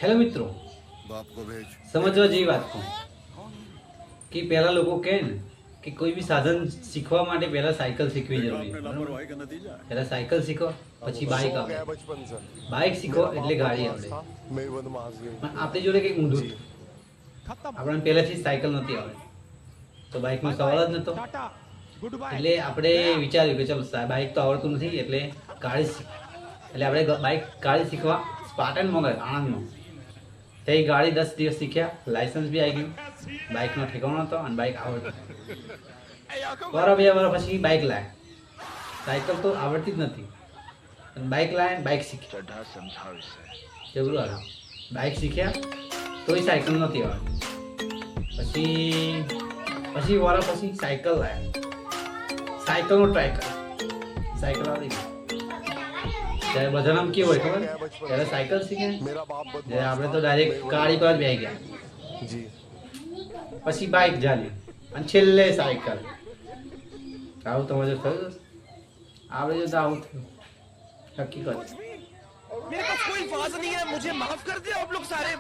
Hello મિત્રો, સમજવા જેવી વાત કહું કે પહેલા લોકો કહે ને કે કોઈ બી સાધન શીખવા માટે પહેલા સાયકલ શીખવી જરૂરી છે. પહેલા સાયકલ શીખો પછી બાઇક આવે, બાઇક શીખો એટલે ગાડી આવડે. પણ આપણી જોડે કંઈક ઊંધું હતું. આપણને પહેલાથી સાયકલ નહોતી આવડે તો બાઇકનો સવાલ જ નહોતો. એટલે આપણે વિચાર્યું કે ચલો બાઇક તો આવડતું નથી એટલે ગાડી શીખ. એટલે આપણે ગાડી શીખવા સ્પાર્ટન મંગાવ્યું આણંદમાં. તે ગાડી 10 દિવસ શીખ્યા, લાયસન્સ બી આવી ગયું, બાઇકનો ઠેકાણો હતો અને બાઇક આવડતું. વર્ષ 2 વર્ષ પછી બાઇક લાવ્યા. સાયકલ તો આવડતી જ નથી અને બાઇક લાવ્યા, બાઇક શીખ્યા. જબરું આવ્યું. બાઇક શીખ્યા તોય સાયકલ નહોતી આવડતી. પછી વર્ષ પછી સાયકલ લાવ્યા, સાયકલનો ટ્રાય કર્યો, સાયકલ આવડી ગઈ. ત્યારે બધા નામ કેવું હોય ખબર? ત્યારે સાયકલ શીખે, આપણે તો ડાયરેક્ટ ગાડી પર જ બેસી ગયા. પછી બાઇક ચાલી અને છેલ્લે સાયકલ. આવું તમારે થયું? આપણે જો આવું થયું હકીકત. मेरे पास कोई आवाज नहीं है, मुझे माफ कर दे आप लोग सारे.